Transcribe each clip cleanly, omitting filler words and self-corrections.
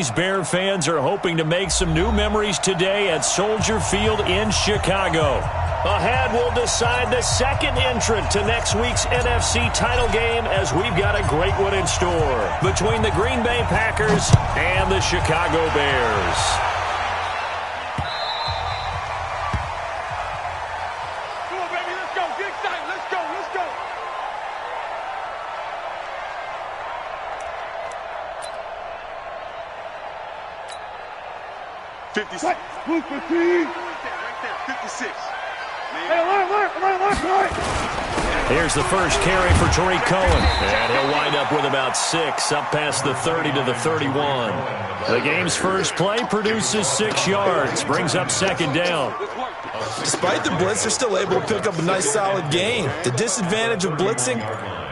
these Bear fans are hoping to make some new memories today at Soldier Field in Chicago. Ahead, we'll decide the second entrant to next week's NFC title game as we've got a great one in store between the Green Bay Packers and the Chicago Bears. Come on, baby, let's go. Get excited. Let's go. Let's go. $56. Blue 15. Right there. 56. Here's the first carry for Tariq Cohen. And he'll wind up with about 6, up past the 30 to the 31. The game's first play produces 6 yards, brings up second down. Despite the blitz, they're still able to pick up a nice, solid gain. The disadvantage of blitzing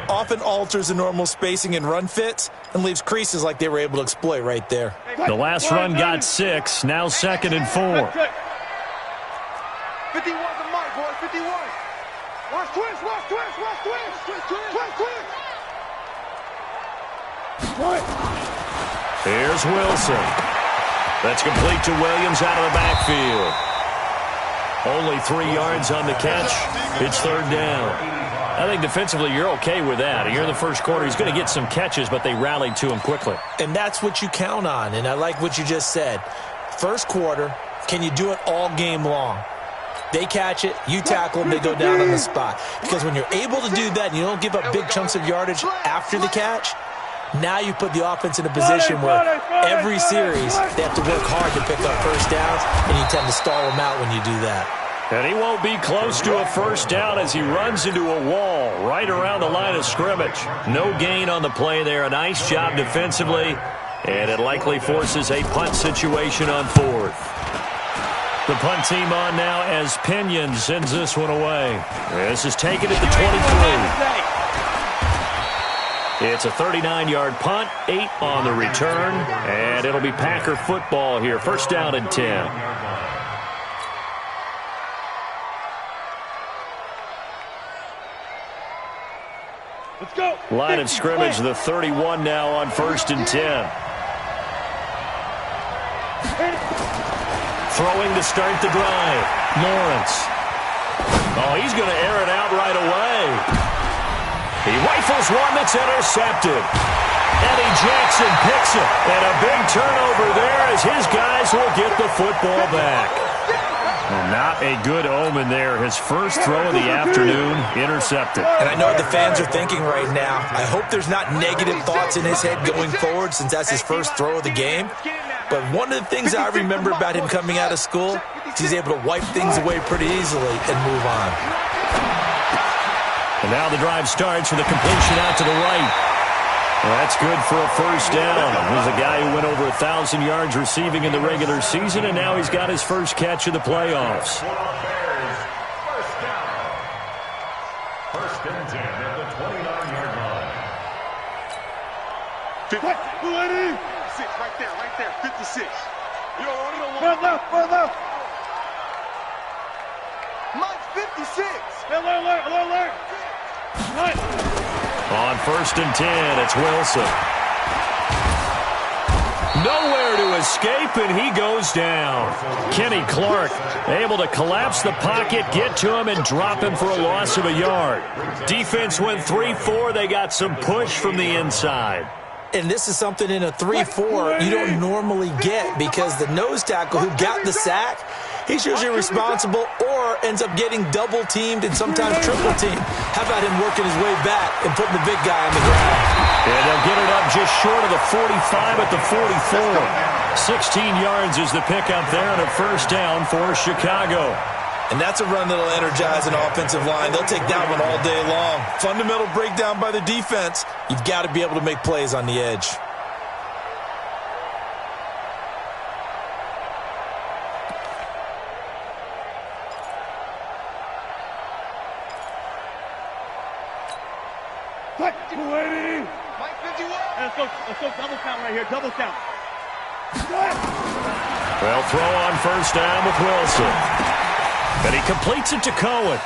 often alters the normal spacing and run fits and leaves creases like they were able to exploit right there. The last run got 6, now second and 4. 51 the mark, boys. 51. Watch twist, watch twist, watch twist. Twist, twist, twist, twist. Here's Wilson. That's complete to Williams out of the backfield. Only 3 yards on the catch. It's third down. I think defensively you're okay with that. Here in the first quarter, he's going to get some catches, but they rallied to him quickly. And that's what you count on, and I like what you just said. First quarter, can you do it all game long? They catch it, you tackle them, they go down on the spot. Because when you're able to do that and you don't give up big chunks of yardage after the catch, now you put the offense in a position where every series they have to work hard to pick up first downs, and you tend to stall them out when you do that. And he won't be close to a first down as he runs into a wall right around the line of scrimmage. No gain on the play there. A nice job defensively, and it likely forces a punt situation on fourth. The punt team on now as Pinion sends this one away. This is taken at the 23. It's a 39-yard punt, 8 on the return, and it'll be Packer football here. First down and 10. Let's go. Line of scrimmage, the 31 now on first and 10. Throwing to start the drive. Lawrence. Oh, he's going to air it out right away. He rifles one that's intercepted. Eddie Jackson picks it. And a big turnover there as his guys will get the football back. Well, not a good omen there. His first throw of the afternoon intercepted. And I know what the fans are thinking right now. I hope there's not negative thoughts in his head going forward since that's his first throw of the game. But one of the things I remember about him coming out of school is he's able to wipe things away pretty easily and move on. And now the drive starts with a completion out to the right. Well, that's good for a first down. He's a guy who went over 1,000 yards receiving in the regular season, and now he's got his first catch of the playoffs. First and 10 at the 29-yard line. 50. Right there. 56. You don't want left. Mike's 56. Alert. On first and 10, it's Wilson. Nowhere to escape, and he goes down. Kenny Clark able to collapse the pocket, get to him, and drop him for a loss of a yard. Defense went 3-4. They got some push from the inside. And this is something in a 3-4 you don't normally get because the nose tackle who got the sack, he's usually responsible or ends up getting double-teamed and sometimes triple-teamed. How about him working his way back and putting the big guy on the ground? And they'll get it up just short of the 45 at the 44. 16 yards is the pickup there and a first down for Chicago. And that's a run that'll energize an offensive line. They'll take that one all day long. Fundamental breakdown by the defense. You've got to be able to make plays on the edge. Mike 51. Let's go double count right here. Double count. Well, throw on first down with Wilson. And he completes it to Cohen.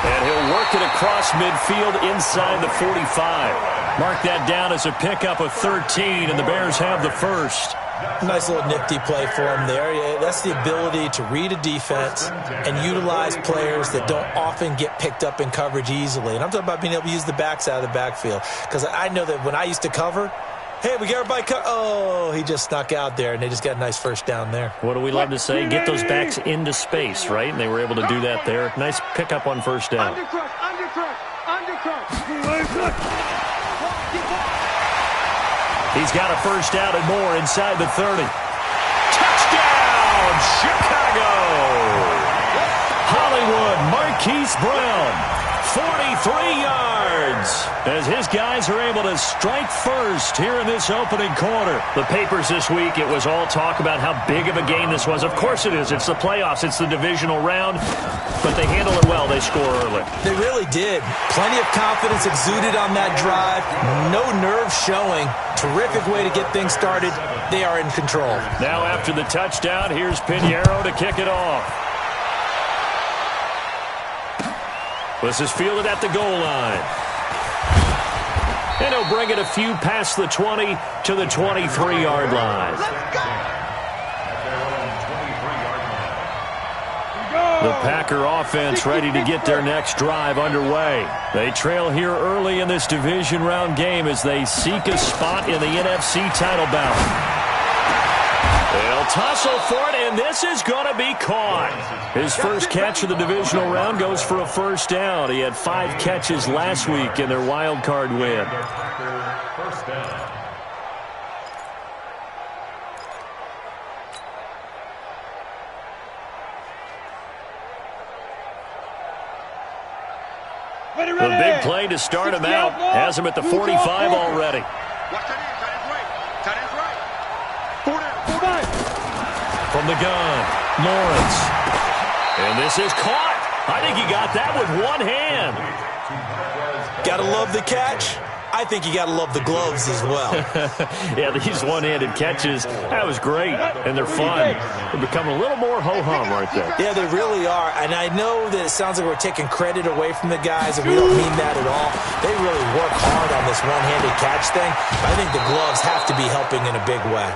And he'll work it across midfield inside the 45. Mark that down as a pickup of 13, and the Bears have the first. Nice little nifty play for him there. Yeah, that's the ability to read a defense and utilize players that don't often get picked up in coverage easily. And I'm talking about being able to use the backside of the backfield. Because I know that when I used to cover, hey, we got everybody oh, he just snuck out there, and they just got a nice first down there. What do we love to say? Get those backs into space, right? And they were able to do that there. Nice pickup on first down. Undercrush. He's got a first down and more inside the 30. Touchdown, Chicago! Hollywood Marquise Brown, 43 yards, as his guys are able to strike first here in this opening quarter. The papers this week, it was all talk about how big of a game this was. Of course it is. It's the playoffs. It's the divisional round. But they handle it well. They score early. They really did. Plenty of confidence exuded on that drive. No nerve showing. Terrific way to get things started. They are in control. Now after the touchdown, here's Pinheiro to kick it off. This is fielded at the goal line. And he'll bring it a few past the 20 to the 23-yard line. The Packer offense ready to get their next drive underway. They trail here early in this division round game as they seek a spot in the NFC title bout. They'll tussle for it, and this is going to be caught. His first catch of the divisional round goes for a first down. He had 5 catches last week in their wild card win. First down. The big play to start him out has him at the 45 already. Watch that end, tight end's right. 4 down. From the gun, Lawrence. And this is caught. I think he got that with one hand. Gotta love the catch. I think you gotta love the gloves as well. Yeah, these one-handed catches, that was great, and they're fun. They're becoming a little more ho-hum right there. Yeah, they really are, and I know that it sounds like we're taking credit away from the guys, and we don't mean that at all. They really work hard on this one-handed catch thing, but I think the gloves have to be helping in a big way.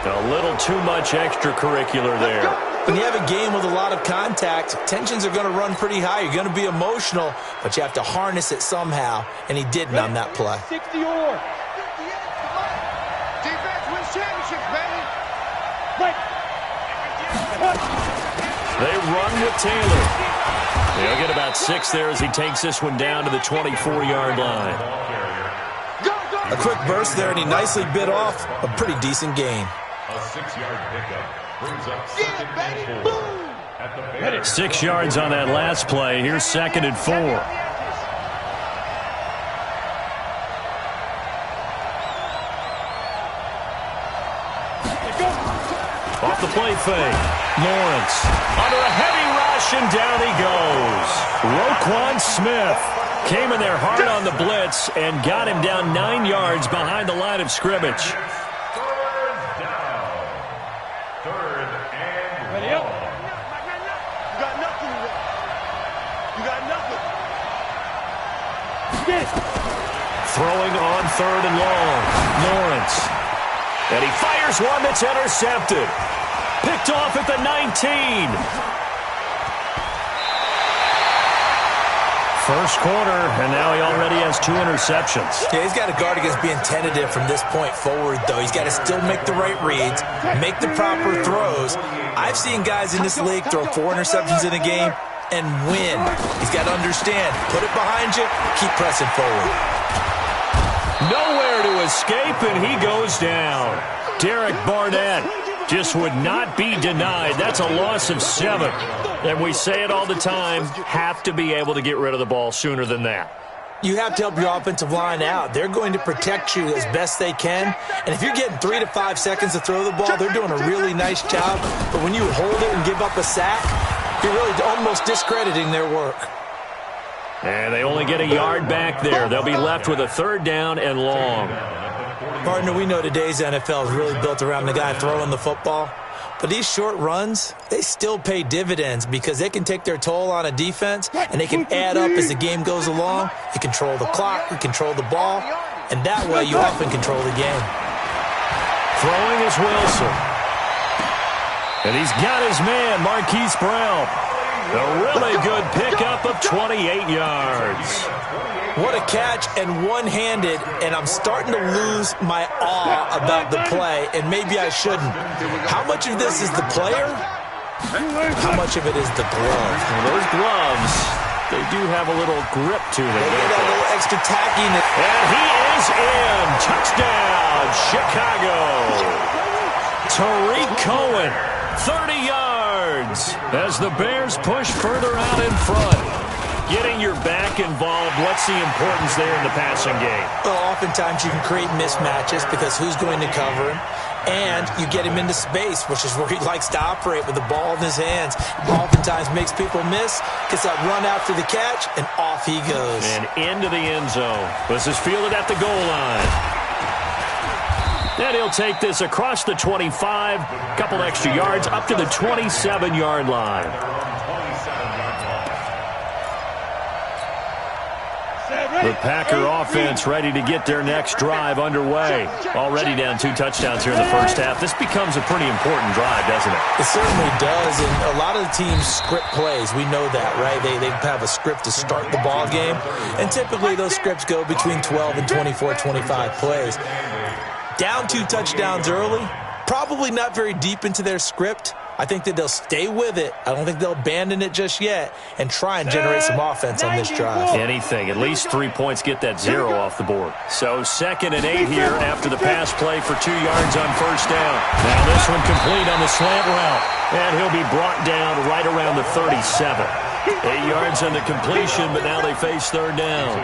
A little too much extracurricular there. When you have a game with a lot of contact, tensions are going to run pretty high. You're going to be emotional, but you have to harness it somehow, and he didn't on that play. 60 or. Defense wins championships, baby. Right. They run with Taylor. They'll get about 6 there as he takes this one down to the 24-yard line. A quick burst there, and he nicely bit off a pretty decent gain. A 6-yard pickup brings up 2nd and 4 at the Bears. 6 yards on that last play. Here's 2nd and 4. Off the play fake. Lawrence under a heavy rush, and down he goes. Roquan Smith came in there hard on the blitz and got him down 9 yards behind the line of scrimmage. Throwing on 3rd and long. Lawrence. And he fires one that's intercepted. Picked off at the 19. First quarter, and now he already has 2 interceptions. Yeah, he's got to guard against being tentative from this point forward, though. He's got to still make the right reads, make the proper throws. I've seen guys in this league throw 4 interceptions in a game and win. He's got to understand, put it behind you, keep pressing forward. Nowhere to escape, and he goes down. Derek Barnett just would not be denied. That's a loss of 7. And we say it all the time, have to be able to get rid of the ball sooner than that. You have to help your offensive line out. They're going to protect you as best they can. And if you're getting 3 to 5 seconds to throw the ball, they're doing a really nice job. But when you hold it and give up a sack, you're really almost discrediting their work. And they only get a yard back there. They'll be left with a 3rd down and long. Partner, we know today's NFL is really built around the guy throwing the football. But these short runs, they still pay dividends because they can take their toll on a defense, and they can add up as the game goes along. You control the clock, you control the ball, and that way you often control the game. Throwing is Wilson. And he's got his man, Marquise Brown. A really good pickup of 28 yards. What a catch, and one-handed, and I'm starting to lose my awe about the play, and maybe I shouldn't. How much of this is the player? How much of it is the glove? Well, those gloves, they do have a little grip to them. They get that little extra tackiness. And he is in. Touchdown, Chicago. Tariq Cohen, 30 yards as the Bears push further out in front. Getting your back involved, what's the importance there in the passing game? Well, oftentimes you can create mismatches because who's going to cover him? And you get him into space, which is where he likes to operate with the ball in his hands. Oftentimes makes people miss, gets that run after the catch, and off he goes. And into the end zone. This is fielded at the goal line. And he'll take this across the 25, couple extra yards, up to the 27-yard line. The Packer offense ready to get their next drive underway. Already down 2 touchdowns here in the first half. This becomes a pretty important drive, doesn't it? It certainly does, and a lot of the teams script plays. We know that, right? They have a script to start the ball game, and typically those scripts go between 12 and 24, 25 plays. Down 2 touchdowns early, probably not very deep into their script. I think that they'll stay with it. I don't think they'll abandon it just yet and try and generate some offense on this drive. Anything. At least 3 points get that 0 off the board. So 2nd and 8 here after the pass play for 2 yards on first down. Now this one complete on the slant route. And he'll be brought down right around the 37. 8 yards on the completion, but now they face third down.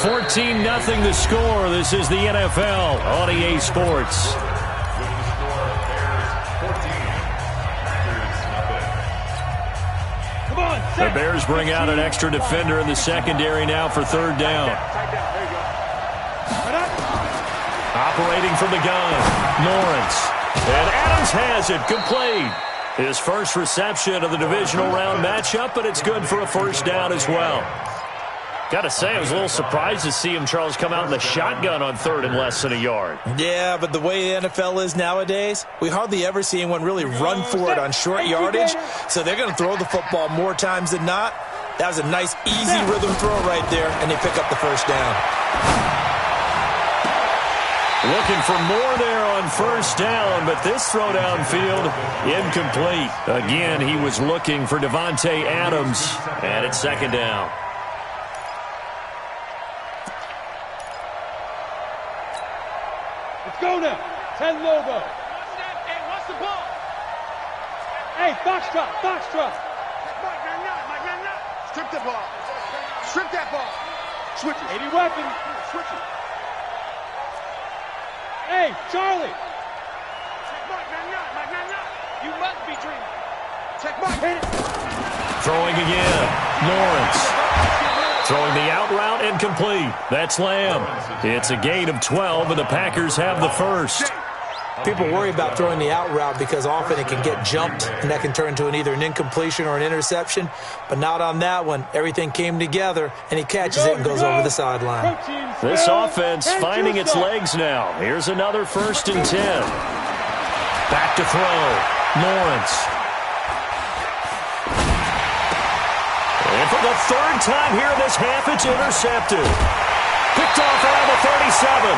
14-0 the score. This is the NFL on EA Sports. The Bears bring out an extra defender in the secondary now for third down. Operating from the gun, Lawrence. And Adams has it, complete. His first reception of the divisional round matchup, but it's good for a first down as well. Got to say, I was a little surprised to see him, Charles, come out in the shotgun on third and less than a yard. Yeah, but the way the NFL is nowadays, we hardly ever see anyone really run for it on short yardage, so they're going to throw the football more times than not. That was a nice, easy rhythm throw right there, and they pick up the first down. Looking for more there on first down, but this throw downfield, incomplete. Again, he was looking for Davante Adams, and it's second down. Go now. 10 Lobo. Hey, what's the ball? Hey, box drop. Strip the ball. Strip that ball. Switch it. 80 weapon. Switch it. Hey, Charlie. Check mark, you must be dreaming. Check mark. Hit it. Throwing again. Lawrence. Throwing the out route incomplete. That's Lamb. It's a gain of 12, and the Packers have the first. People worry about throwing the out route because often it can get jumped, and that can turn into either an incompletion or an interception. But not on that one. Everything came together, and he catches it and goes over the sideline. This offense finding its legs now. Here's another 1st and 10. Back to throw. Lawrence. And for the 3rd time here in this half, it's intercepted. Picked off around the 37.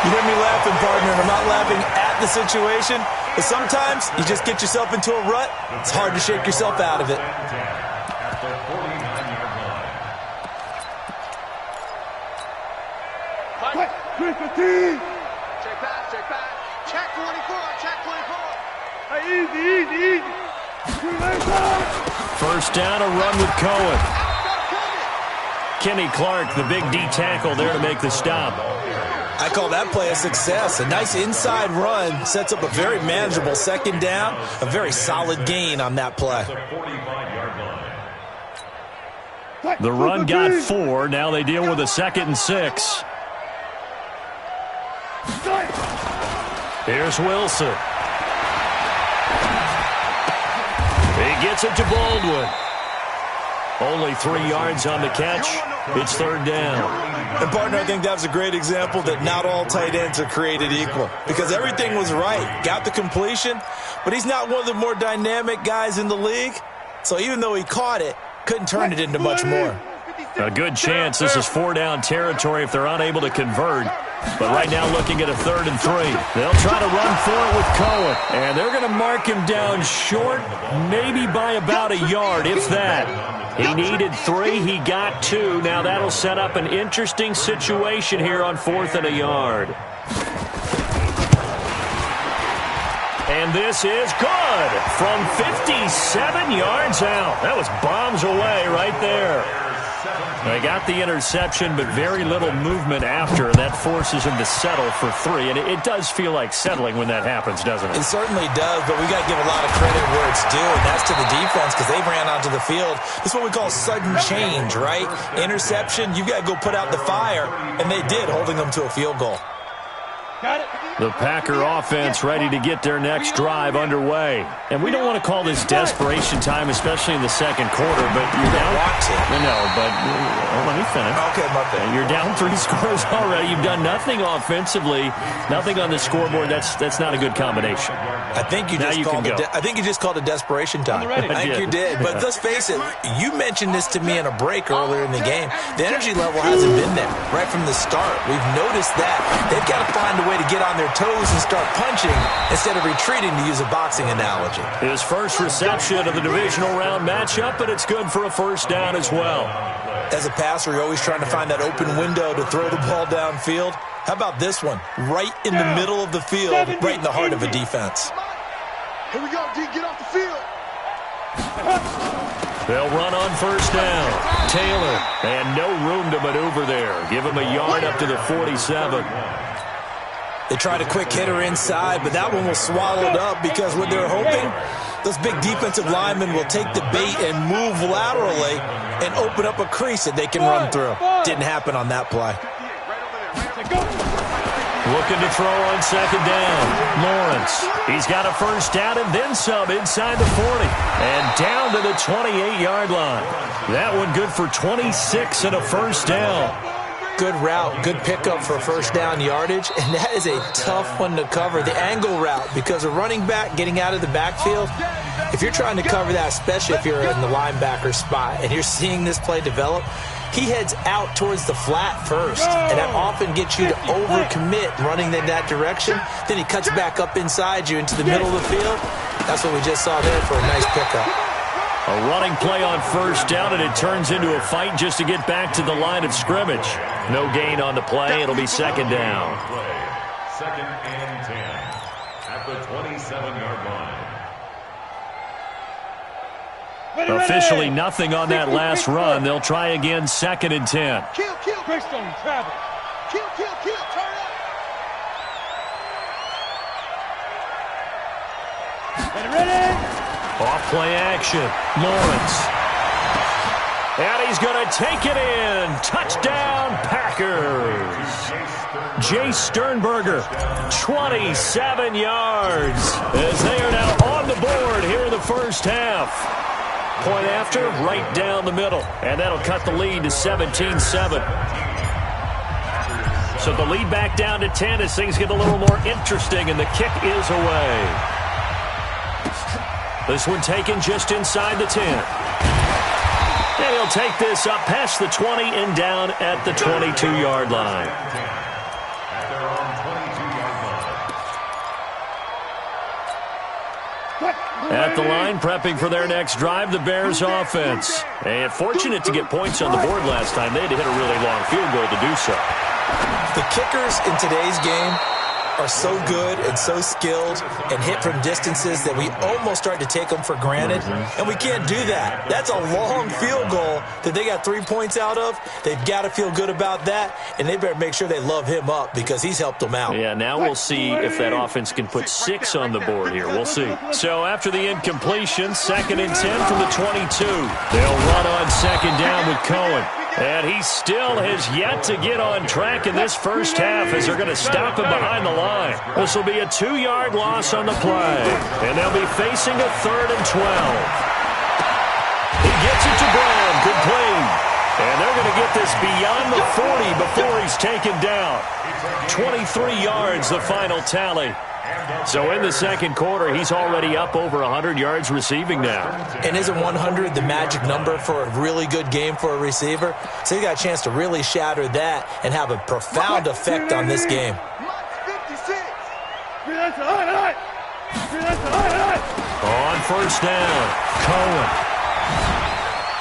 You hear me laughing, partner, and I'm not laughing at the situation, but sometimes you just get yourself into a rut. It's hard to shake yourself out of it. Check back. Check 24. Hey, easy. First down, a run with Cohen. Kenny Clark, the big D tackle there to make the stop. I call that play a success. A nice inside run sets up a very manageable second down. A very solid gain on that play. The run got 4. Now they deal with a 2nd and 6. Here's Wilson. gets it to Baldwin. Only 3 yards on the catch. It's third down. And, partner, I think that was a great example that not all tight ends are created equal because everything was right. Got the completion, but he's not one of the more dynamic guys in the league. So even though he caught it, couldn't turn it into much more. A good chance this is 4-down territory if they're unable to convert. But right now looking at a 3rd and 3. They'll try to run for it with Cohen. And they're going to mark him down short, maybe by about a yard, if that. He needed 3. He got 2. Now that'll set up an interesting situation here on 4th and a yard. And this is good from 57 yards out. That was bombs away right there. They got the interception, but very little movement after. That forces him to settle for 3. And it does feel like settling when that happens, doesn't it? It certainly does, but we got to give a lot of credit where it's due, and that's to the defense because they ran onto the field. This is what we call sudden change, right? Interception, you got to go put out the fire, and they did, holding them to a field goal. The Packer offense ready to get their next drive underway. And we don't want to call this desperation time, especially in the second quarter, but you're down. No, but let me finish. Okay, my bad. You're down 3 scores already. You've done nothing offensively, nothing on the scoreboard. That's not a good combination. I think you just called it desperation time. I think you did. But let's face it, you mentioned this to me in a break earlier in the game. The energy level hasn't been there right from the start. We've noticed that. They've got to find a way to get on their toes and start punching instead of retreating, to use a boxing analogy. His first reception of the divisional round matchup, but it's good for a first down as well. As a passer, you're always trying to find that open window to throw the ball downfield. How about this one? Right in the middle of the field, right in the heart of a defense. Here we go, D. Get off the field. They'll run on first down. Taylor, and no room to maneuver there. Give him a yard up to the 47. They tried a quick hitter inside, but that one was swallowed up because what they're hoping, those big defensive linemen will take the bait and move laterally and open up a crease that they can run through. Didn't happen on that play. Looking to throw on second down. Lawrence. He's got a first down and then some inside the 40. And down to the 28-yard line. That one good for 26 and a first down. Good route, good pickup for first down yardage, and that is a tough one to cover. The angle route, because a running back getting out of the backfield, if you're trying to cover that, especially if you're in the linebacker spot, and you're seeing this play develop, he heads out towards the flat first, and that often gets you to overcommit running in that direction. Then he cuts back up inside you into the middle of the field. That's what we just saw there for a nice pickup. A running play on first down, and it turns into a fight just to get back to the line of scrimmage. No gain on the play. It'll be second down. Second and 10 at the 27-yard line. Officially nothing on that last run. They'll try again, second and 10. Kill, Greystone, travel. Kill, turn up. Ready. Off play action. Lawrence. And he's going to take it in. Touchdown, Packers. Jace Sternberger, 27 yards, as they are now on the board here in the first half. Point after, right down the middle. And that'll cut the lead to 17-7. So the lead back down to 10 as things get a little more interesting, and the kick is away. This one taken just inside the 10. And he'll take this up past the 20 and down at the 22-yard line. At their own 22-yard line. At the line, prepping for their next drive, the Bears offense. And fortunate to get points on the board last time. They had to hit a really long field goal to do so. The kickers in today's game are so good and so skilled and hit from distances that we almost start to take them for granted, and we can't do that. That's a long field goal that they got 3 points out of. They've got to feel good about that, and they better make sure they love him up because he's helped them out. Yeah, now we'll see if that offense can put 6 on the board here. We'll see. So after the incompletion, second and 10 from the 22. They'll run on second down with Cohen. And he still has yet to get on track in this first half as they're going to stop him behind the line. This will be a 2-yard loss on the play. And they'll be facing a 3rd and 12. gets it to Brown. Complete. And they're going to get this beyond the 40 before he's taken down. 23 yards, the final tally. So in the second quarter, he's already up over 100 yards receiving now. And isn't 100 the magic number for a really good game for a receiver? So he got a chance to really shatter that and have a profound effect on this game. On first down, Cohen.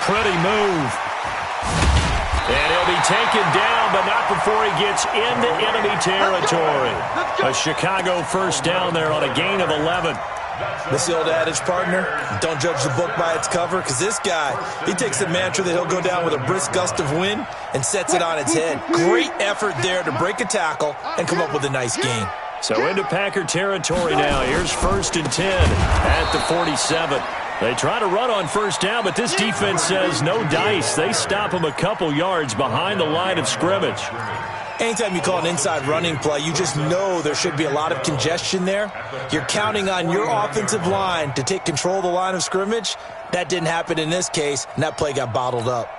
Pretty move. And he'll be taken down, but not before he gets into enemy territory. A Chicago first down there on a gain of 11. That's the old adage, partner. Don't judge the book by its cover, because this guy, he takes the mantra that he'll go down with a brisk gust of wind and sets it on its head. Great effort there to break a tackle and come up with a nice gain. So into Packer territory now. Here's 1st and 10 at the 47. They try to run on first down, but this defense says no dice. They stop him a couple yards behind the line of scrimmage. Anytime you call an inside running play, you just know there should be a lot of congestion there. You're counting on your offensive line to take control of the line of scrimmage. That didn't happen in this case, and that play got bottled up.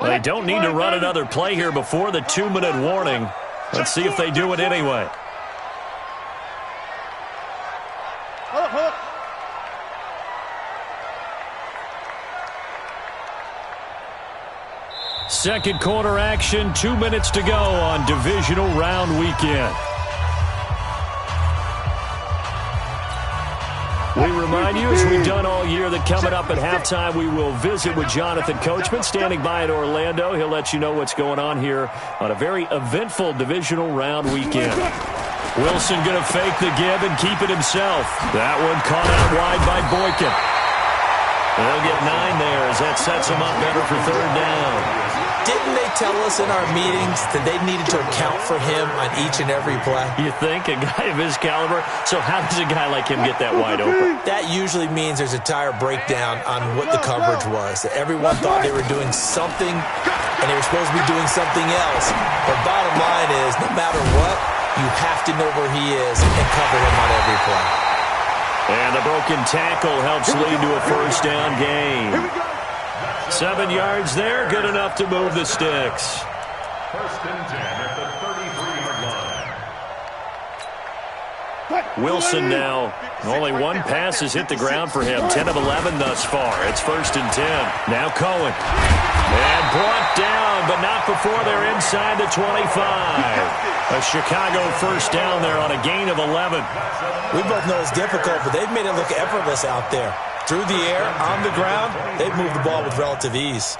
They don't need to run another play here before the 2-minute warning. Let's see if they do it anyway. Second quarter action, 2 minutes to go on divisional round weekend. We remind you, as we've done all year, that coming up at halftime, we will visit with Jonathan Coachman, standing by in Orlando. He'll let you know what's going on here on a very eventful divisional round weekend. Wilson going to fake the give and keep it himself. That one caught out wide by Boykin. They'll get 9 there as that sets him up better for third down. Didn't they tell us in our meetings that they needed to account for him on each and every play? You think? A guy of his caliber? So how does a guy like him get that wide open? That usually means there's a tire breakdown on what the coverage was. Everyone thought they were doing something, and they were supposed to be doing something else. But bottom line is, no matter what, you have to know where he is and cover him on every play. And the broken tackle helps lead to a first down gain. 7 yards there, good enough to move the sticks. 1st and 10 at the 33-yard line. Wilson now, only one pass has hit the ground for him. 10 of 11 thus far. It's 1st and 10. Now Cohen. And brought down, but not before they're inside the 25. A Chicago first down there on a gain of 11. We both know it's difficult, but they've made it look effortless out there. Through the air, on the ground, they've moved the ball with relative ease.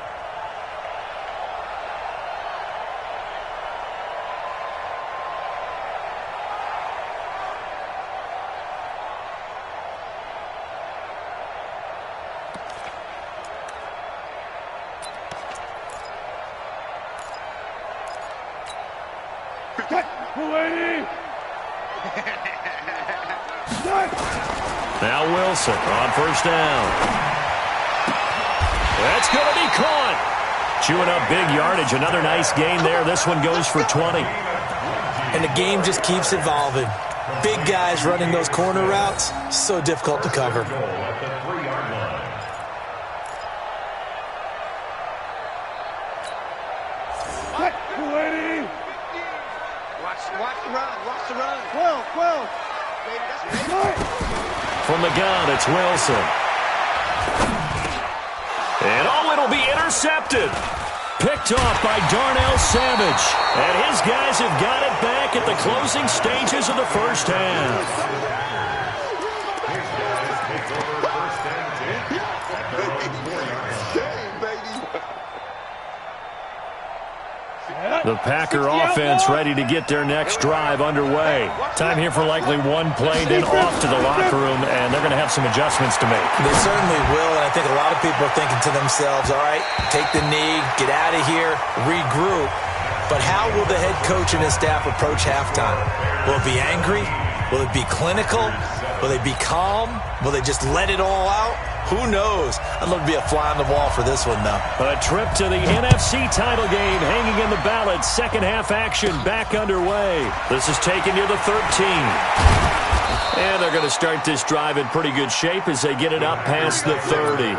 Now Wilson on first down. That's going to be caught. Chewing up big yardage. Another nice gain there. This one goes for 20. And the game just keeps evolving. Big guys running those corner routes, so difficult to cover. From the gun, it's Wilson. And it'll be intercepted. Picked off by Darnell Savage. And his guys have got it back at the closing stages of the first half. The Packer offense ready to get their next drive underway. Time here for likely one play, then off to the locker room, and they're going to have some adjustments to make. They certainly will, and I think a lot of people are thinking to themselves, all right, take the knee, get out of here, regroup. But how will the head coach and his staff approach halftime? Will it be angry? Will it be clinical? Will they be calm? Will they just let it all out? Who knows? I'd love to be a fly on the wall for this one, though. A trip to the NFC title game hanging in the balance. Second half action back underway. This is taken near the 13. And they're going to start this drive in pretty good shape as they get it up past the 30.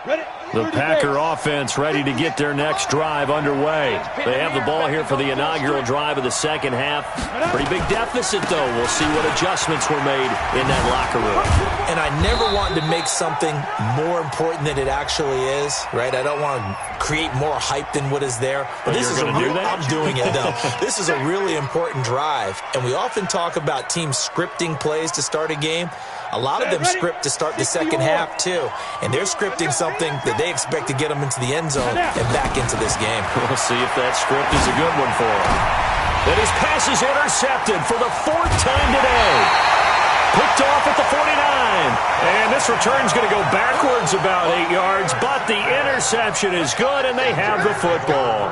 The Packer offense ready to get their next drive underway. They have the ball here for the inaugural drive of the second half. Pretty big deficit, though. We'll see what adjustments were made in that locker room. And I never wanted to make something more important than it actually is, right? I don't want to create more hype than what is there. But this is do that? I'm doing it, though. This is a really important drive. And we often talk about teams scripting plays to start a game. A lot of them script to start the second half, too. And they're scripting something that they expect to get them into the end zone and back into this game. We'll see if that script is a good one for them. And his pass is intercepted for the 4th time today. Picked off at the 49. And this return's going to go backwards about 8 yards, but the interception is good, and they have the football.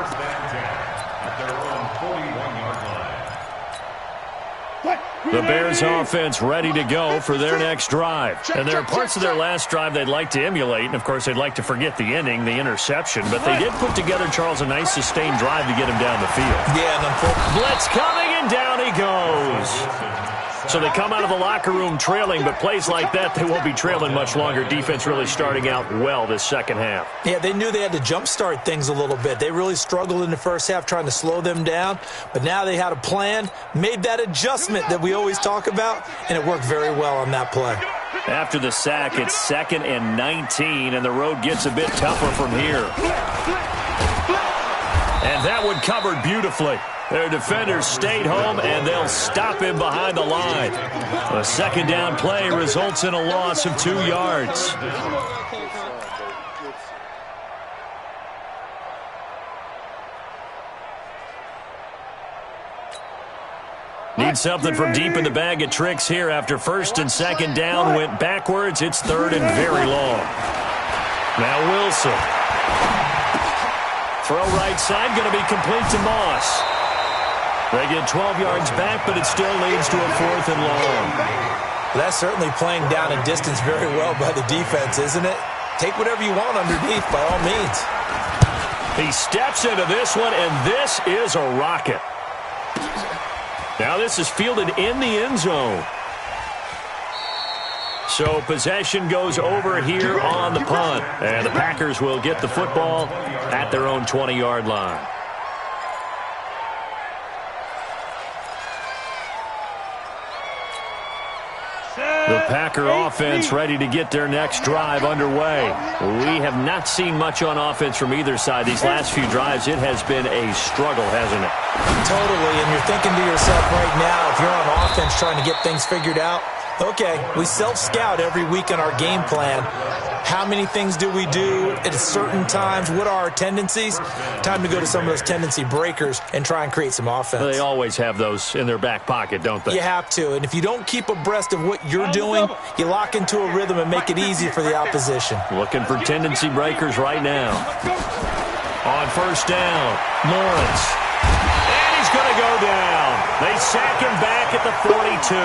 The Bears offense ready to go for their next drive. And there are parts of their last drive they'd like to emulate, and of course they'd like to forget the ending, the interception, but they did put together, Charles, a nice sustained drive to get him down the field. Yeah, and unfortunately, Blitz coming, and down he goes. So they come out of the locker room trailing, but plays like that, they won't be trailing much longer. Defense really starting out well this second half. yeah, they knew they had to jumpstart things a little bit. They really struggled in the first half trying to slow them down, but now they had a plan, made that adjustment that we always talk about, and it worked very well on that play. After the sack, it's 2nd and 19, and the road gets a bit tougher from here. And that one covered beautifully. Their defenders stayed home, and they'll stop him behind the line. A second down play results in a loss of 2 yards. Need something from deep in the bag of tricks here after 1st and 2nd down went backwards. It's 3rd and very long. Now Wilson. Throw right side, going to be complete to Moss. They get 12 yards back, but it still leads to a 4th and long. That's certainly playing down and distance very well by the defense, isn't it? Take whatever you want underneath, by all means. He steps into this one, and this is a rocket. Now this is fielded in the end zone. So possession goes over here on the punt. And the Packers will get the football at their own 20-yard line. The Packer offense ready to get their next drive underway. We have not seen much on offense from either side. These last few drives, it has been a struggle, hasn't it? Totally, and you're thinking to yourself right now, if you're on offense trying to get things figured out, okay, we self-scout every week in our game plan. How many things do we do at certain times? What are our tendencies? Time to go to some of those tendency breakers and try and create some offense. They always have those in their back pocket, don't they? You have to, and if you don't keep abreast of what you're doing, you lock into a rhythm and make it easy for the opposition. Looking for tendency breakers right now. On 1st down, Lawrence. And he's going to go down. They sack him back at the 42.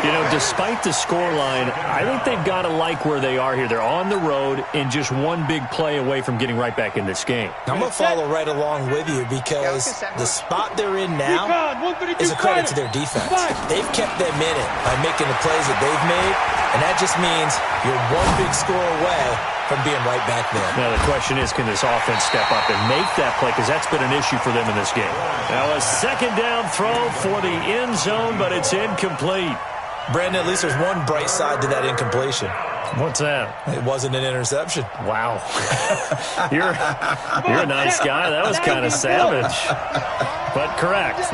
You know, despite the scoreline, I think they've got to like where they are here. They're on the road and just one big play away from getting right back in this game. I'm going to follow right along with you because the spot they're in now is a credit to their defense. They've kept them in it by making the plays that they've made, and that just means you're one big score away from being right back there. Now the question is, can this offense step up and make that play? Because that's been an issue for them in this game. Now a 2nd down throw for the end zone, but it's incomplete. Brandon, at least there's one bright side to that incompletion. What's that? It wasn't an interception. Wow. You're a nice guy. That was kind of savage. But correct.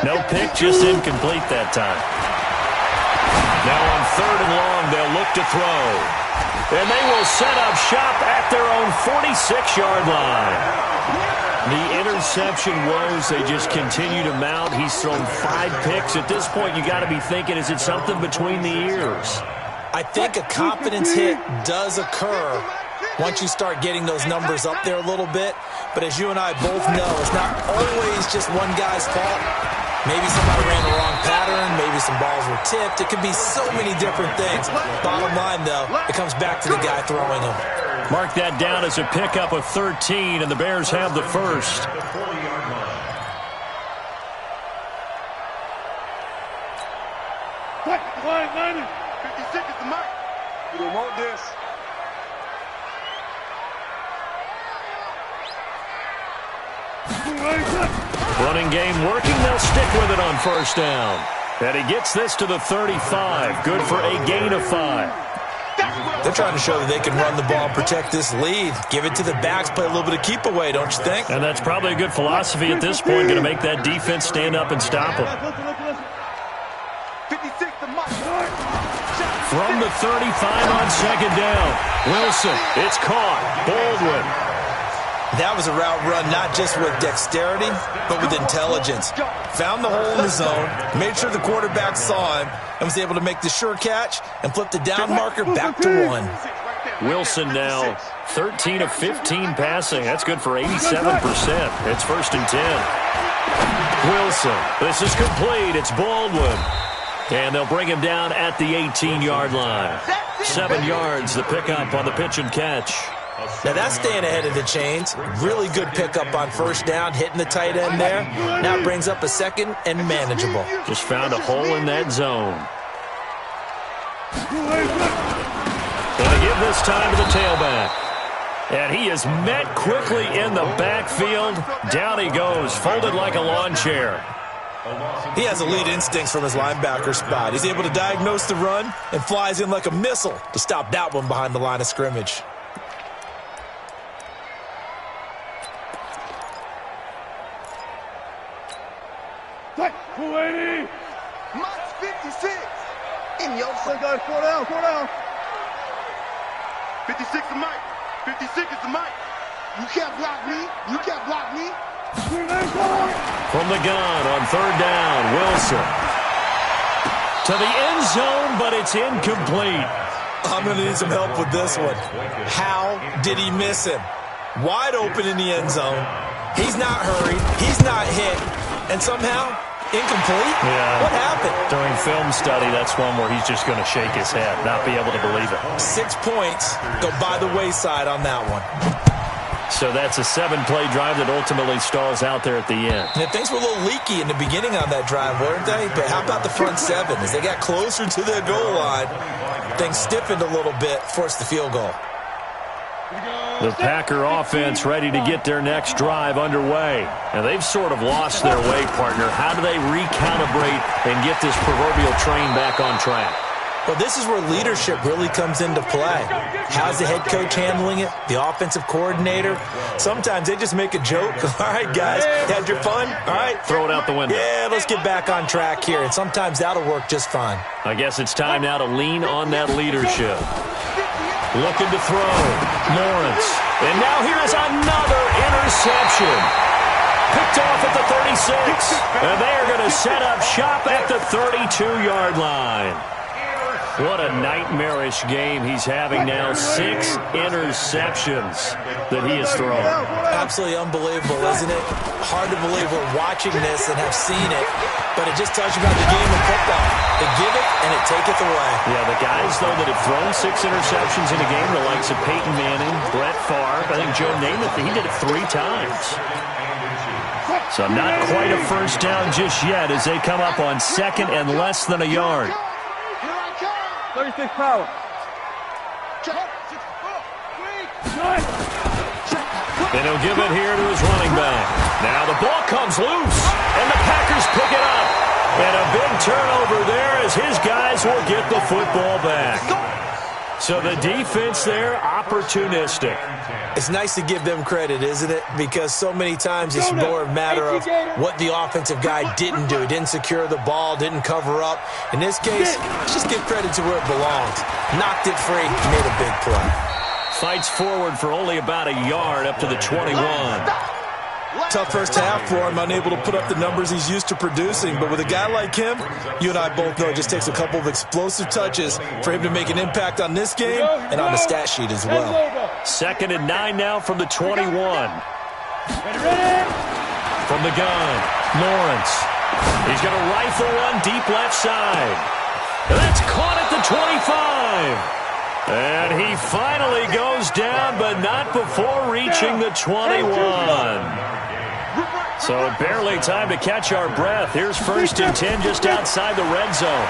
No pick, just incomplete that time. Now on 3rd and long, they'll look to throw. And they will set up shop at their own 46-yard line. The interception woes, they just continue to mount. He's thrown 5 picks. At this point, you got to be thinking, is it something between the ears? I think a confidence hit does occur once you start getting those numbers up there a little bit. But as you and I both know, it's not always just one guy's fault. Maybe somebody ran the wrong pattern. Maybe some balls were tipped. It could be so many different things. Bottom line, though, it comes back to the guy throwing them. Mark that down as a pickup of 13, and the Bears have the first. Line, 50 seconds to mark. You don't want this. Running game working. They'll stick with it on first down. And he gets this to the 35. Good for a gain of 5. They're trying to show that they can run the ball and protect this lead. Give it to the backs, play a little bit of keep away, don't you think? And that's probably a good philosophy at this point. Going to make that defense stand up and stop them. From the 35 on second down. Wilson, it's caught. Baldwin. That was a route run not just with dexterity, but with intelligence. Found the hole in the zone, made sure the quarterback saw him, and was able to make the sure catch and flip the down marker back to 1. Wilson now 13 of 15 passing. That's good for 87%. It's first and 10. Wilson, this is complete. It's Baldwin. And they'll bring him down at the 18-yard line. 7 yards, the pickup on the pitch and catch. Now that's staying ahead of the chains. Really good pickup on first down, hitting the tight end there. Now it brings up a second and manageable. Just found a hole in that zone. Going to give this time to the tailback. And he is met quickly in the backfield. Down he goes, folded like a lawn chair. He has elite instincts from his linebacker spot. He's able to diagnose the run and flies in like a missile to stop that one behind the line of scrimmage. Mike's 56. In your guys, 4 down, 4 down. 56 is Mike. 56 is the Mike. You can't block me. You can't block me. From the gun on third down, Wilson. To the end zone, but it's incomplete. I'm going to need some help with this one. How did he miss him? Wide open in the end zone. He's not hurried. He's not hit. And somehow, incomplete? Yeah. What happened? During film study, that's one where he's just going to shake his head, not be able to believe it. 6 points go by the wayside on that one. So that's a 7-play drive that ultimately stalls out there at the end. And things were a little leaky in the beginning on that drive, weren't they? But how about the front 7? As they got closer to the goal line, things stiffened a little bit, forced the field goal. The Packer offense ready to get their next drive underway. And they've sort of lost their way, partner. How do they recalibrate and get this proverbial train back on track? Well, this is where leadership really comes into play. How's the head coach handling it? The offensive coordinator? Sometimes they just make a joke. All right, guys, had your fun? All right. Throw it out the window. Yeah, let's get back on track here. And sometimes that'll work just fine. I guess it's time now to lean on that leadership. Looking to throw. Lawrence. And now here's another interception. Picked off at the 36. And they are going to set up shop at the 32-yard line. What a nightmarish game he's having now. 6 interceptions that he has thrown. Absolutely unbelievable, isn't it? Hard to believe we're watching this and have seen it, but it just tells you about the game of football. They give it and it taketh away. Yeah, the guys, though, that have thrown 6 interceptions in a game, the likes of Peyton Manning, Brett Favre, I think Joe Namath, he did it 3 times. So not quite a first down just yet as they come up on second and less than a yard. 36 power. And he'll give it here to his running back. Now the ball comes loose, and the Packers pick it up. And a big turnover there as his guys will get the football back. So the defense there, opportunistic. It's nice to give them credit, isn't it? Because so many times it's more a matter of what the offensive guy didn't do. He didn't secure the ball, didn't cover up. In this case, let's just give credit to where it belongs. Knocked it free, made a big play. Fights forward for only about a yard up to the 21. Tough first half for him, unable to put up the numbers he's used to producing. But with a guy like him, you and I both know it just takes a couple of explosive touches for him to make an impact on this game and on the stat sheet as well. 2nd and 9 now from the 21. From the gun, Lawrence. He's going to rifle one deep left side. And that's caught at the 25. And he finally goes down, but not before reaching the 21. So barely time to catch our breath. Here's 1st and 10 just outside the red zone.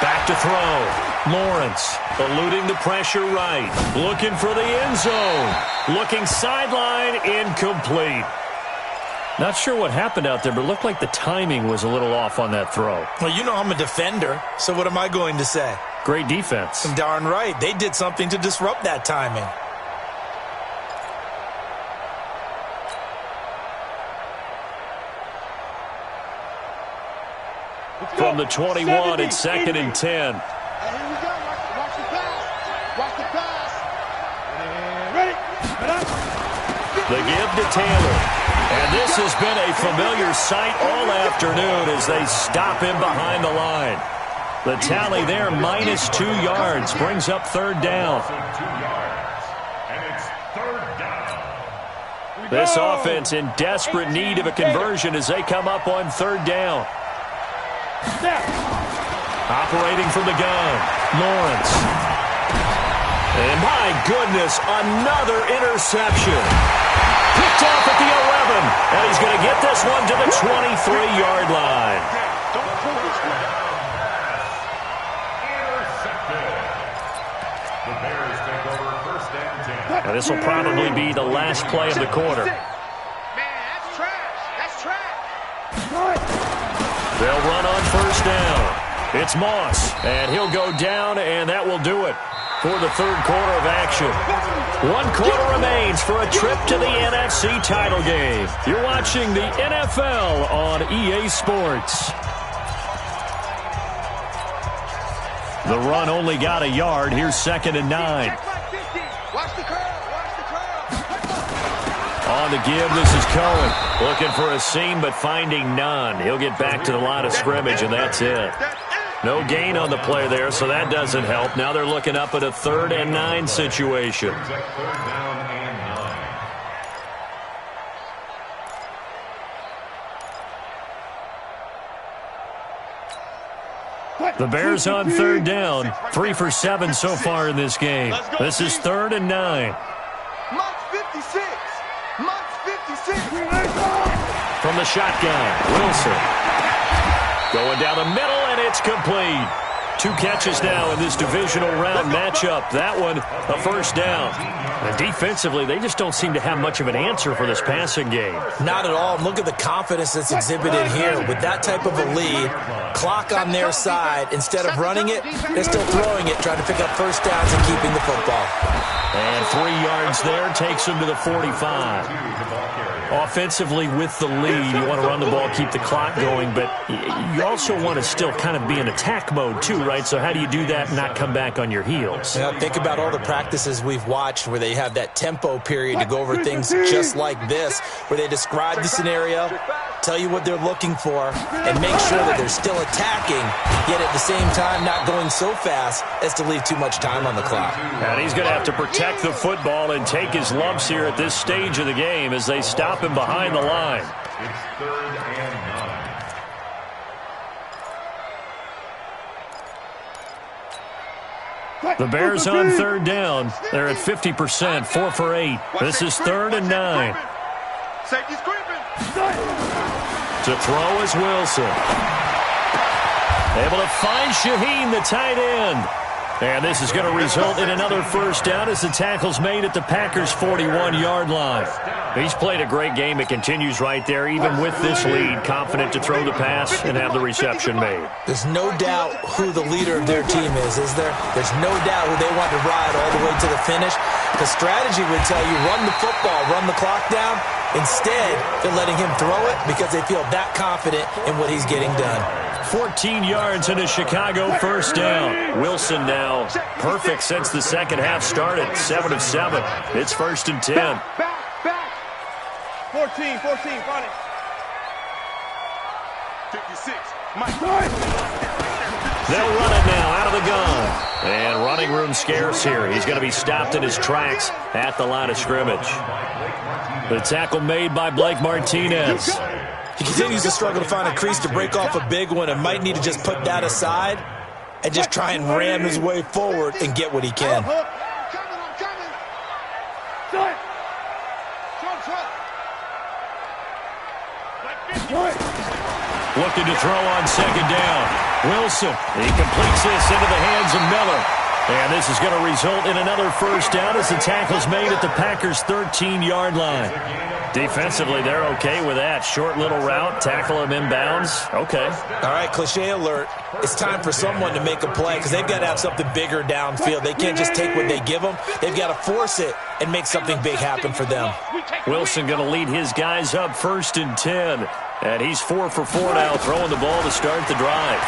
Back to throw. Lawrence eluding the pressure right. Looking for the end zone. Looking sideline, incomplete. Not sure what happened out there, but it looked like the timing was a little off on that throw. Well, you know I'm a defender, so what am I going to say? Great defense. Darn right. They did something to disrupt that timing. From the 21, it's 2nd and 10. Here we go. Watch the pass. Watch the pass. And ready. The give to Taylor. And this has been a familiar sight all afternoon as they stop him behind the line. The tally there, minus 2 yards, brings up 3rd down. 2 yards. And it's 3rd down. This offense in desperate need of a conversion as they come up on 3rd down. Operating from the gun, Lawrence. And my goodness, another interception. Picked off at the 11, and he's going to get this one to the 23-yard line. The Bears take over 1st and 10. And this will probably be the last play of the quarter. Man, that's trash. That's trash. They'll run on 1st down. It's Moss, and he'll go down, and that will do it for the 3rd quarter of action. 1 quarter remains for a trip to the NFC title game. You're watching the NFL on EA Sports. The run only got a yard. Here's 2nd and 9. Watch the curl. Watch the curl. On the give, this is Cohen. Looking for a seam, but finding none. He'll get back to the line of scrimmage, and that's it. No gain on the play there, so that doesn't help. Now they're looking up at a 3rd and 9 situation. 3rd down and 9. The Bears on 3rd down. 3 for 7 so far in this game. This is 3rd and 9. Mark 56. Mark 56. From the shotgun, Wilson. Going down the middle, and it's complete. 2 catches now in this divisional round matchup. That one, a 1st down. And defensively, they just don't seem to have much of an answer for this passing game. Not at all. Look at the confidence that's exhibited here. With that type of a lead, clock on their side, instead of running it, they're still throwing it, trying to pick up 1st downs and keeping the football. And 3 yards there takes them to the 45. Offensively with the lead, you want to run the ball, keep the clock going, but you also want to still kind of be in attack mode too, right? So how do you do that and not come back on your heels? Yeah, think about all the practices we've watched where they have that tempo period to go over things just like this, where they describe the scenario, tell you what they're looking for, and make sure that they're still attacking, yet at the same time not going so fast as to leave too much time on the clock. And he's going to have to protect the football and take his lumps here at this stage of the game as they stop him behind the line. It's 3rd and 9. The Bears on 3rd down. They're at 50%, 4 for 8. This is 3rd and 9. Safety's creeping. To throw is Wilson. Able to find Shaheen, the tight end. And this is going to result in another 1st down as the tackle's made at the Packers' 41-yard line. He's played a great game. It continues right there, even with this lead, confident to throw the pass and have the reception made. There's no doubt who the leader of their team is there? There's no doubt who they want to ride all the way to the finish. Because strategy would tell you, run the football, run the clock down. Instead, they're letting him throw it because they feel that confident in what he's getting done. 14 yards and a Chicago 1st down. Wilson now perfect since the 2nd half started. 7 of 7. It's 1st and 10. Back. 14, find it. 56. Mike. They'll run it now out of the gun. And running room scarce here. He's going to be stopped in his tracks at the line of scrimmage. The tackle made by Blake Martinez. He continues to struggle to find a crease to break off a big one and might need to just put that aside and just try and ram his way forward and get what he can. I'm coming. Looking to throw on 2nd down. Wilson, he completes this into the hands of Miller. And this is going to result in another first down as the tackle's made at the Packers' 13-yard line. Defensively, they're okay with that. Short little route, tackle him inbounds. Okay. All right, cliche alert. It's time for someone to make a play because they've got to have something bigger downfield. They can't just take what they give them. They've got to force it and make something big happen for them. Wilson going to lead his guys up 1st and 10. And he's 4 for 4 now, throwing the ball to start the drive.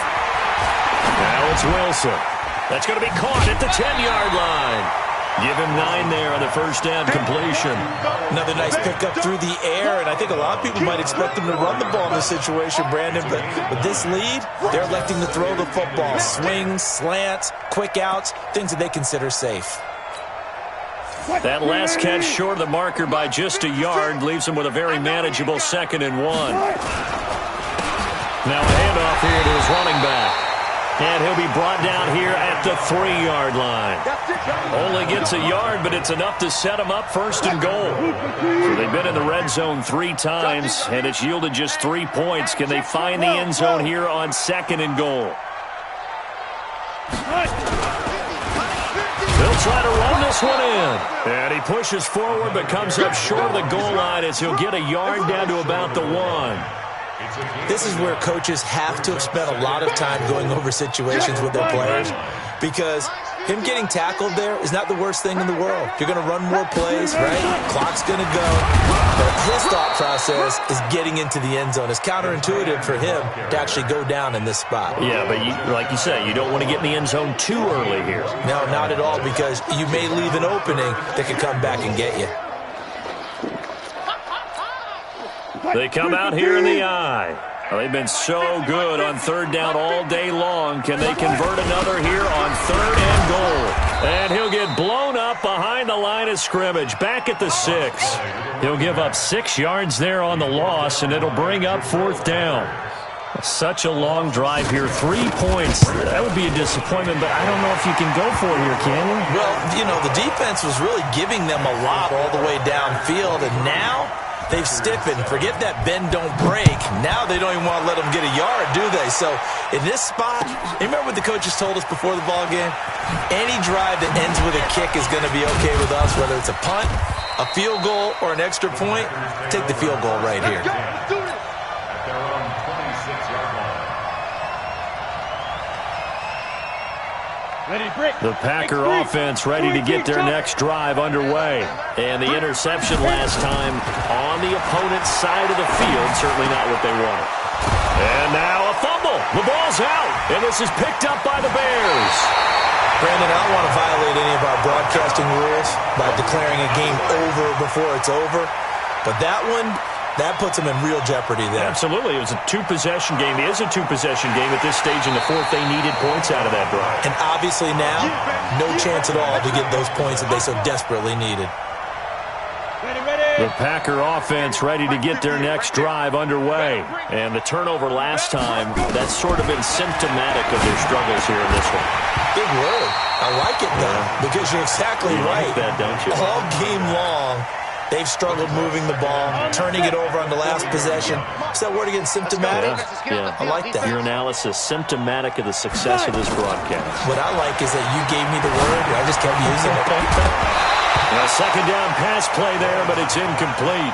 Now it's Wilson. That's going to be caught at the 10-yard line. Give him 9 there on the first down completion. Another nice pickup through the air, and I think a lot of people might expect him to run the ball in this situation, Brandon, but with this lead, they're electing to throw the football. Swings, slants, quick outs, things that they consider safe. That last catch short of the marker by just a yard leaves him with a very manageable 2nd and 1. Now a handoff here to his running back. And he'll be brought down here at the 3-yard line. Only gets a yard, but it's enough to set him up 1st and goal. So they've been in the red zone 3 times, and it's yielded just 3 points. Can they find the end zone here on 2nd and goal? They'll try to run this one in. And he pushes forward, but comes up short of the goal line as he'll get a yard down to about the 1. This is where coaches have to have spent a lot of time going over situations with their players because him getting tackled there is not the worst thing in the world. You're going to run more plays, right? Clock's going to go. But his thought process is getting into the end zone. It's counterintuitive for him to actually go down in this spot. Yeah, but like you say, you don't want to get in the end zone too early here. No, not at all, because you may leave an opening that could come back and get you. They come out here in the eye. Well, they've been so good on 3rd down all day long. Can they convert another here on 3rd and goal? And he'll get blown up behind the line of scrimmage, back at the 6. He'll give up 6 yards there on the loss, and it'll bring up 4th down. Such a long drive here. 3 points. That would be a disappointment, but I don't know if you can go for it here, can you? Well, you know, the defense was really giving them a lot all the way downfield, and now they've stiffened. Forget that bend, don't break. Now they don't even want to let them get a yard, do they? So in this spot, you remember what the coaches told us before the ball game? Any drive that ends with a kick is going to be okay with us, whether it's a punt, a field goal, or an extra point. Take the field goal right here. The Packer offense ready to get their next drive underway. And the interception last time on the opponent's side of the field, certainly not what they wanted. And now a fumble. The ball's out, and this is picked up by the Bears. Brandon, I don't want to violate any of our broadcasting rules by declaring a game over before it's over, but that one, that puts them in real jeopardy there. Absolutely. It was a 2-possession game. It is a 2-possession game at this stage in the 4th. They needed points out of that drive. And obviously now, no chance at all to get those points that they so desperately needed. The Packer offense ready to get their next drive underway. And the turnover last time, that's sort of been symptomatic of their struggles here in this one. Big word. I like it, though, because you're exactly right. You like that, don't you? All game long, they've struggled moving the ball, turning it over on the last possession. Is that word again, symptomatic? Yeah. I like that. Your analysis, symptomatic of the success of this broadcast. What I like is that you gave me the word, and I just kept using it. A 2nd down pass play there, but it's incomplete.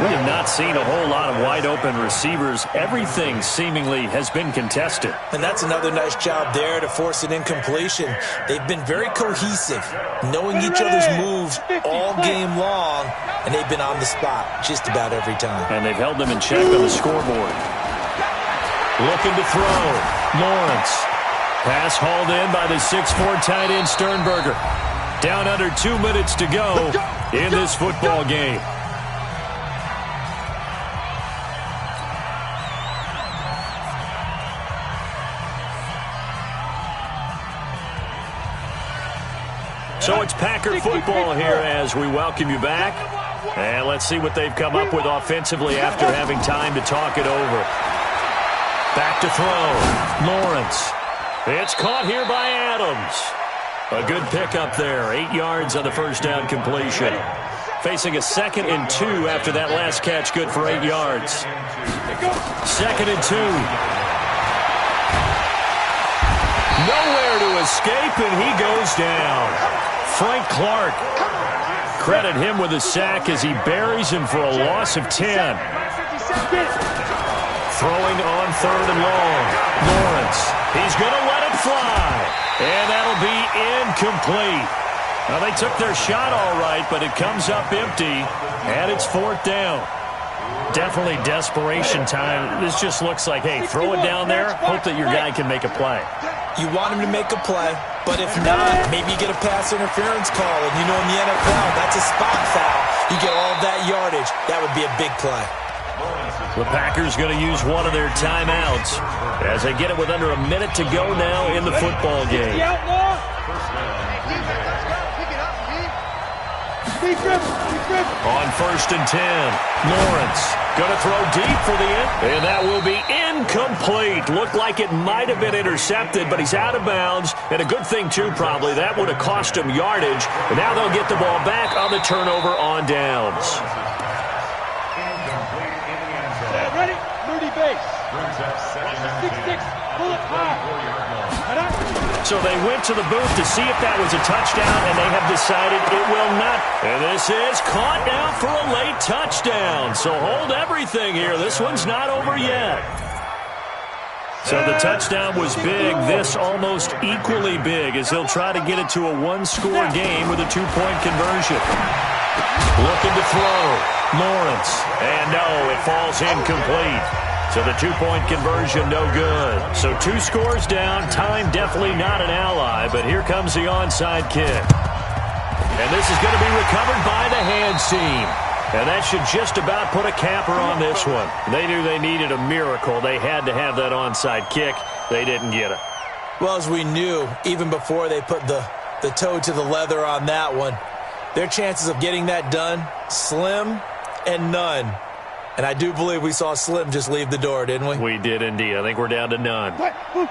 We have not seen a whole lot of wide-open receivers. Everything seemingly has been contested. And that's another nice job there to force an incompletion. They've been very cohesive, knowing each other's moves all game long, and they've been on the spot just about every time. And they've held them in check on the scoreboard. Looking to throw. Lawrence. Pass hauled in by the 6'4" tight end Sternberger. Down under 2 minutes to go in this football game. So it's Packer football here as we welcome you back. And let's see what they've come up with offensively after having time to talk it over. Back to throw. Lawrence. It's caught here by Adams. A good pickup there. 8 yards on the first down completion. Facing a 2nd and 2 after that last catch. Good for 8 yards. 2nd and 2. Nowhere to escape, and he goes down. Frank Clark. Credit him with a sack as he buries him for a loss of 10. Throwing on 3rd and long. Lawrence. He's going to let it fly. And that'll be incomplete. Now, they took their shot all right, but it comes up empty, and it's 4th down. Definitely desperation time. This just looks like, hey, throw it down there, hope that your guy can make a play. You want him to make a play, but if not, maybe you get a pass interference call. And, you know, in the NFL, that's a spot foul. You get all of that yardage. That would be a big play. The Packers going to use one of their timeouts as they get it with under a minute to go now in the football game. On 1st and 10, Lawrence going to throw deep for the end, and that will be incomplete. Looked like it might have been intercepted, but he's out of bounds, and a good thing, too, probably. That would have cost him yardage, and now they'll get the ball back on the turnover on downs. Ready? Moody base. 6-6. Pull it high. So they went to the booth to see if that was a touchdown, and they have decided it will not. And this is caught now for a late touchdown. So hold everything here. This one's not over yet. So the touchdown was big. This almost equally big as he'll try to get it to a one-score game with a two-point conversion. Looking to throw. Lawrence. And no, it falls incomplete. So the two-point conversion, no good. So 2 scores down. Time definitely not an ally, but here comes the onside kick. And this is going to be recovered by the hands team. And that should just about put a capper on this one. They knew they needed a miracle. They had to have that onside kick. They didn't get it. Well, as we knew, even before they put the toe to the leather on that one, their chances of getting that done, slim and none. And I do believe we saw Slim just leave the door, didn't we? We did indeed. I think we're down to none. Mike's 50,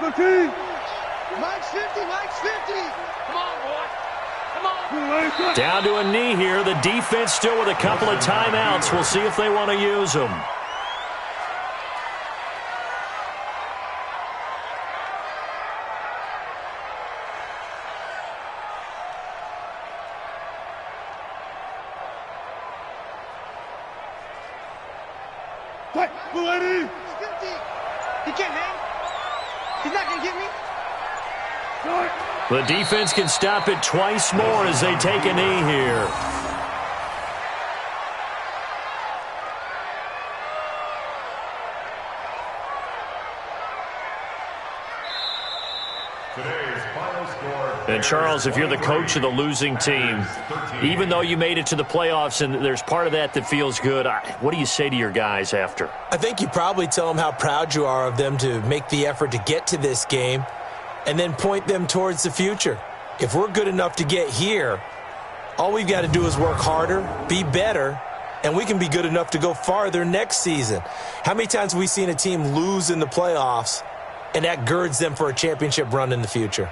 Mike's 50. Come on, boy. Come on. Down to a knee here. The defense still with a couple of timeouts. We'll see if they want to use them. He's 50. He can't hang. He's not going to get me. The defense can stop it twice more as they take a knee here. And, Charles, if you're the coach of the losing team, even though you made it to the playoffs and there's part of that that feels good, what do you say to your guys after? I think you probably tell them how proud you are of them to make the effort to get to this game and then point them towards the future. If we're good enough to get here, all we've got to do is work harder, be better, and we can be good enough to go farther next season. How many times have we seen a team lose in the playoffs, and that girds them for a championship run in the future?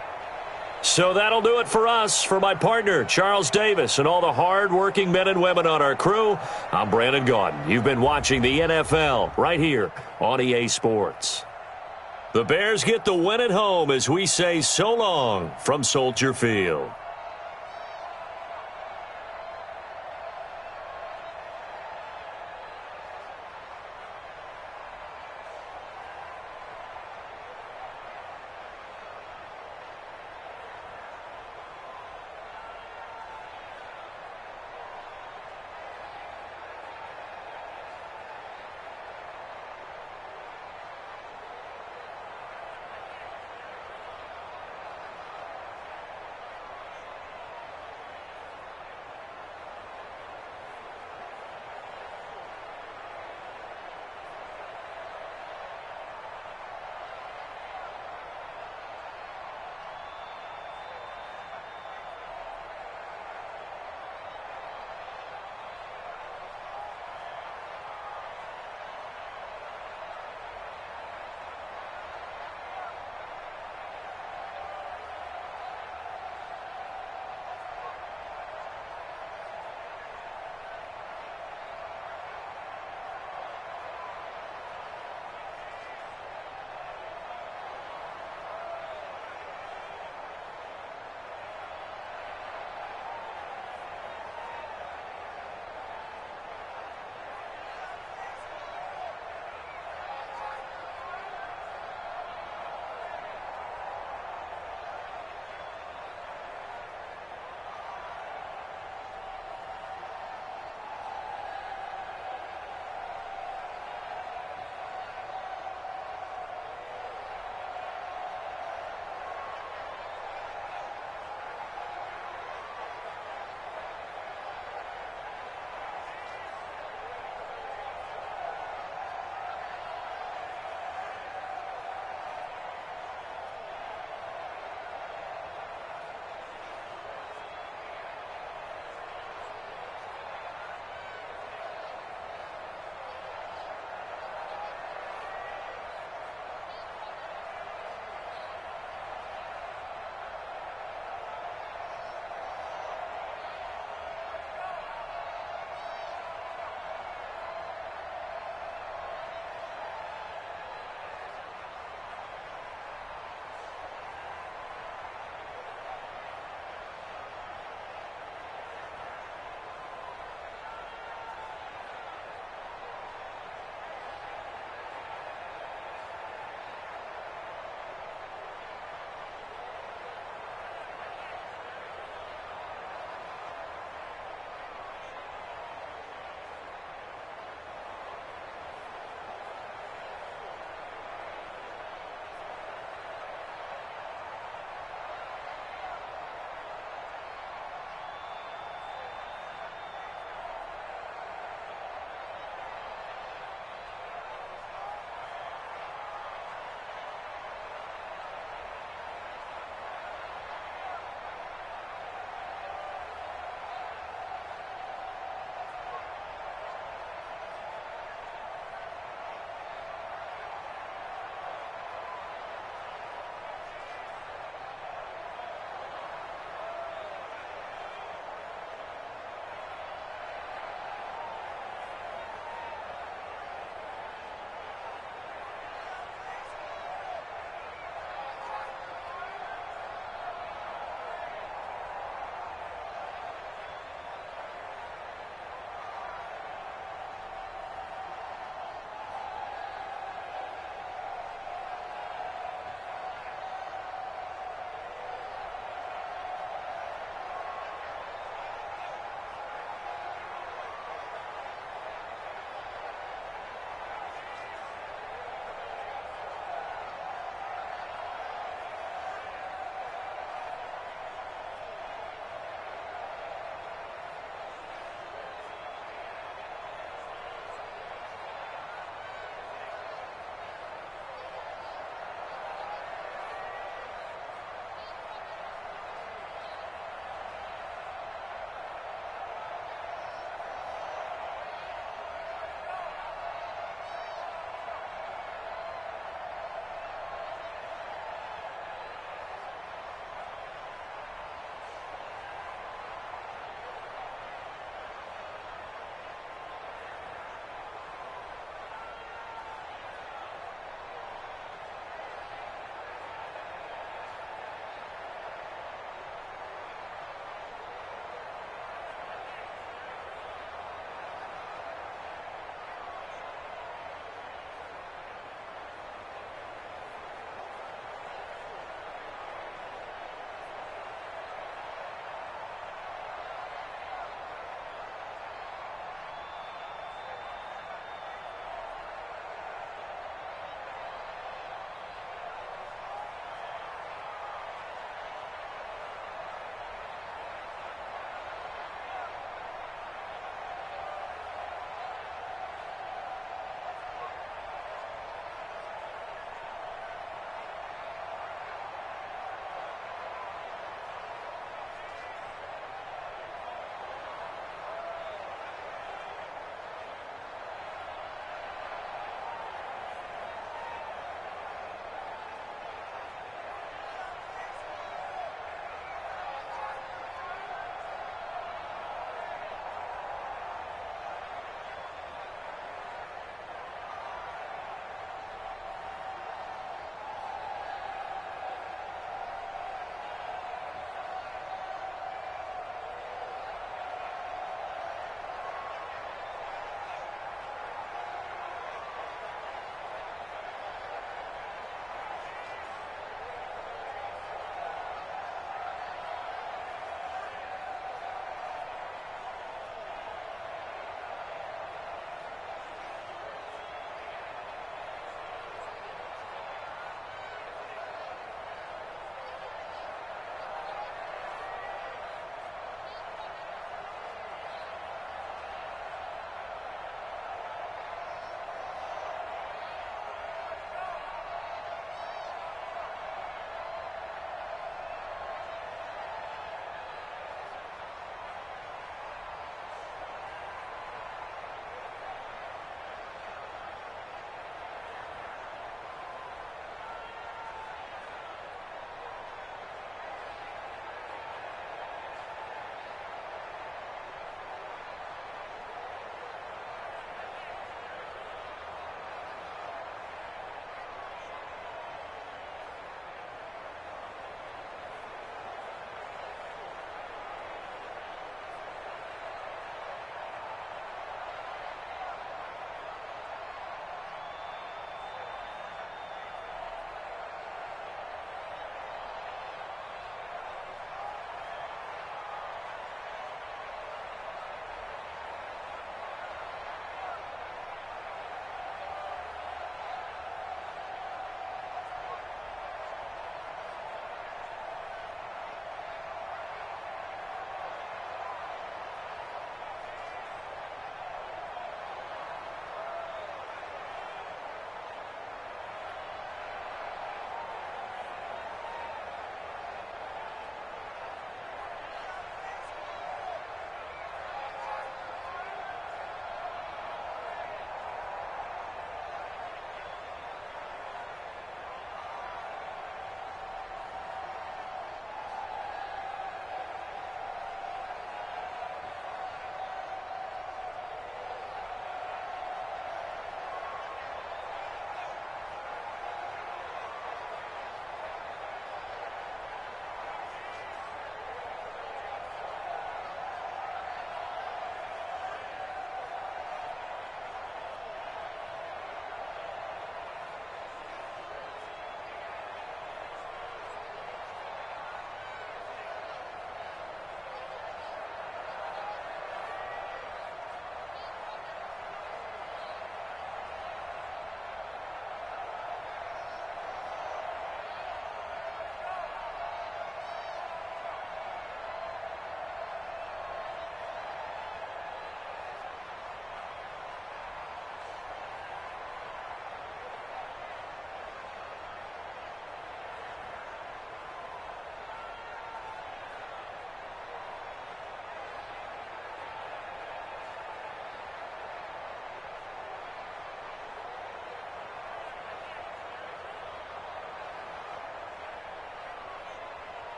So that'll do it for us. For my partner, Charles Davis, and all the hard-working men and women on our crew, I'm Brandon Gaudin. You've been watching the NFL right here on EA Sports. The Bears get the win at home as we say so long from Soldier Field.